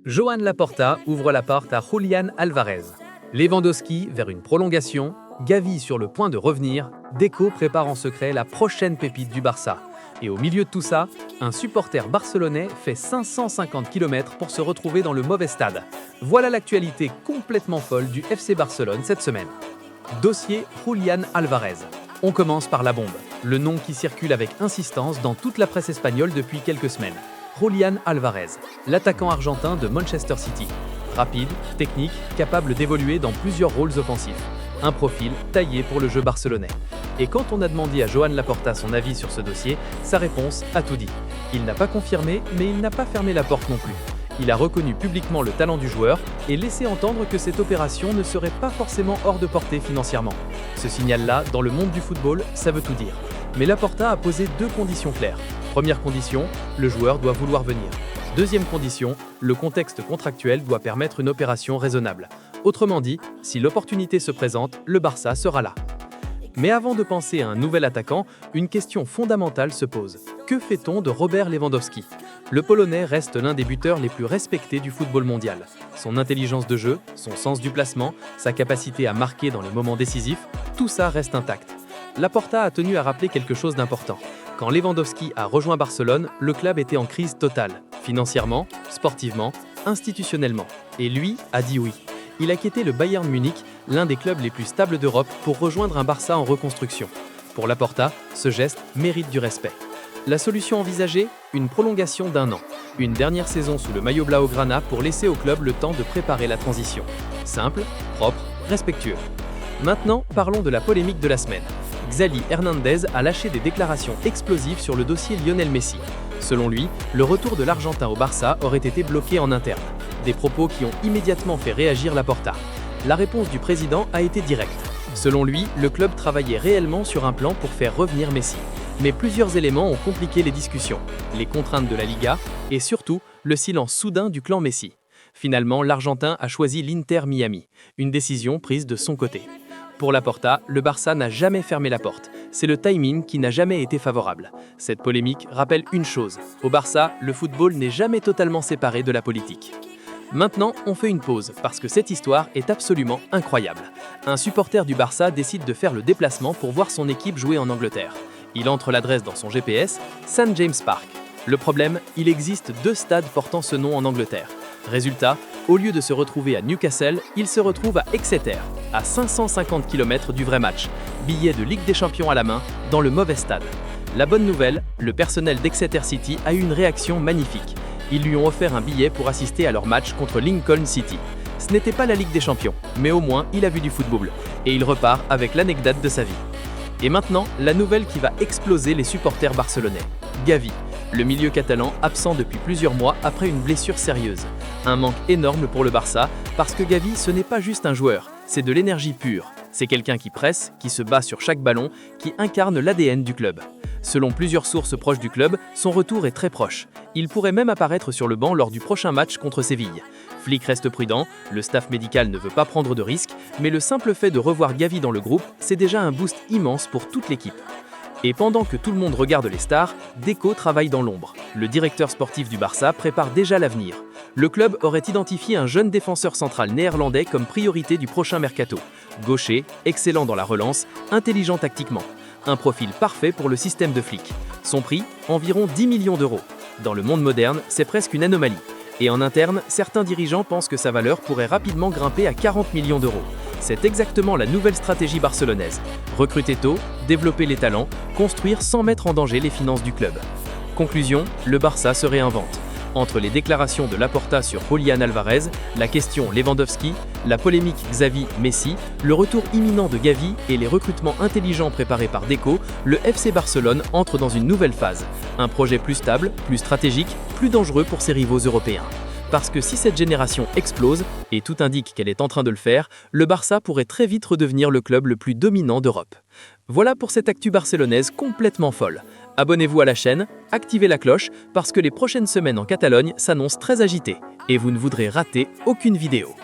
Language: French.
Joan Laporta ouvre la porte à Julián Álvarez. Lewandowski vers une prolongation, Gavi sur le point de revenir, Deco prépare en secret la prochaine pépite du Barça. Et au milieu de tout ça, un supporter barcelonais fait 550 km pour se retrouver dans le mauvais stade. Voilà l'actualité complètement folle du FC Barcelone cette semaine. Dossier Julián Álvarez. On commence par la bombe, le nom qui circule avec insistance dans toute la presse espagnole depuis quelques semaines. Julián Álvarez, l'attaquant argentin de Manchester City. Rapide, technique, capable d'évoluer dans plusieurs rôles offensifs. Un profil taillé pour le jeu barcelonais. Et quand on a demandé à Joan Laporta son avis sur ce dossier, sa réponse a tout dit. Il n'a pas confirmé, mais il n'a pas fermé la porte non plus. Il a reconnu publiquement le talent du joueur et laissé entendre que cette opération ne serait pas forcément hors de portée financièrement. Ce signal-là, dans le monde du football, ça veut tout dire. Mais Laporta a posé deux conditions claires. Première condition, le joueur doit vouloir venir. Deuxième condition, le contexte contractuel doit permettre une opération raisonnable. Autrement dit, si l'opportunité se présente, le Barça sera là. Mais avant de penser à un nouvel attaquant, une question fondamentale se pose. Que fait-on de Robert Lewandowski ? Le Polonais reste l'un des buteurs les plus respectés du football mondial. Son intelligence de jeu, son sens du placement, sa capacité à marquer dans les moments décisifs, tout ça reste intact. Laporta a tenu à rappeler quelque chose d'important. Quand Lewandowski a rejoint Barcelone, le club était en crise totale, financièrement, sportivement, institutionnellement. Et lui a dit oui. Il a quitté le Bayern Munich, l'un des clubs les plus stables d'Europe, pour rejoindre un Barça en reconstruction. Pour Laporta, ce geste mérite du respect. La solution envisagée ? Une prolongation d'1 an. Une dernière saison sous le maillot blaugrana pour laisser au club le temps de préparer la transition. Simple, propre, respectueux. Maintenant, parlons de la polémique de la semaine. Xavi Hernandez a lâché des déclarations explosives sur le dossier Lionel Messi. Selon lui, le retour de l'Argentin au Barça aurait été bloqué en interne. Des propos qui ont immédiatement fait réagir Laporta. La réponse du président a été directe. Selon lui, le club travaillait réellement sur un plan pour faire revenir Messi. Mais plusieurs éléments ont compliqué les discussions. Les contraintes de la Liga et surtout, le silence soudain du clan Messi. Finalement, l'Argentin a choisi l'Inter Miami, une décision prise de son côté. Pour Laporta, le Barça n'a jamais fermé la porte. C'est le timing qui n'a jamais été favorable. Cette polémique rappelle une chose. Au Barça, le football n'est jamais totalement séparé de la politique. Maintenant, on fait une pause, parce que cette histoire est absolument incroyable. Un supporter du Barça décide de faire le déplacement pour voir son équipe jouer en Angleterre. Il entre l'adresse dans son GPS, St James Park. Le problème, il existe 2 stades portant ce nom en Angleterre. Résultat, au lieu de se retrouver à Newcastle, il se retrouve à Exeter, à 550 km du vrai match. Billet de Ligue des Champions à la main, dans le mauvais stade. La bonne nouvelle, le personnel d'Exeter City a eu une réaction magnifique. Ils lui ont offert un billet pour assister à leur match contre Lincoln City. Ce n'était pas la Ligue des Champions, mais au moins il a vu du football. Et il repart avec l'anecdote de sa vie. Et maintenant, la nouvelle qui va exploser les supporters barcelonais. Gavi, le milieu catalan absent depuis plusieurs mois après une blessure sérieuse. Un manque énorme pour le Barça, parce que Gavi, ce n'est pas juste un joueur, c'est de l'énergie pure. C'est quelqu'un qui presse, qui se bat sur chaque ballon, qui incarne l'ADN du club. Selon plusieurs sources proches du club, son retour est très proche. Il pourrait même apparaître sur le banc lors du prochain match contre Séville. Flick reste prudent, le staff médical ne veut pas prendre de risques, mais le simple fait de revoir Gavi dans le groupe, c'est déjà un boost immense pour toute l'équipe. Et pendant que tout le monde regarde les stars, Deco travaille dans l'ombre. Le directeur sportif du Barça prépare déjà l'avenir. Le club aurait identifié un jeune défenseur central néerlandais comme priorité du prochain mercato. Gaucher, excellent dans la relance, intelligent tactiquement. Un profil parfait pour le système de Flick. Son prix, environ 10 millions d'euros. Dans le monde moderne, c'est presque une anomalie. Et en interne, certains dirigeants pensent que sa valeur pourrait rapidement grimper à 40 millions d'euros. C'est exactement la nouvelle stratégie barcelonaise. Recruter tôt, développer les talents, construire sans mettre en danger les finances du club. Conclusion, le Barça se réinvente. Entre les déclarations de Laporta sur Julián Álvarez, la question Lewandowski, la polémique Xavi-Messi, le retour imminent de Gavi et les recrutements intelligents préparés par Deco, le FC Barcelone entre dans une nouvelle phase. Un projet plus stable, plus stratégique, plus dangereux pour ses rivaux européens. Parce que si cette génération explose, et tout indique qu'elle est en train de le faire, le Barça pourrait très vite redevenir le club le plus dominant d'Europe. Voilà pour cette actu barcelonaise complètement folle. Abonnez-vous à la chaîne, activez la cloche, parce que les prochaines semaines en Catalogne s'annoncent très agitées, et vous ne voudrez rater aucune vidéo.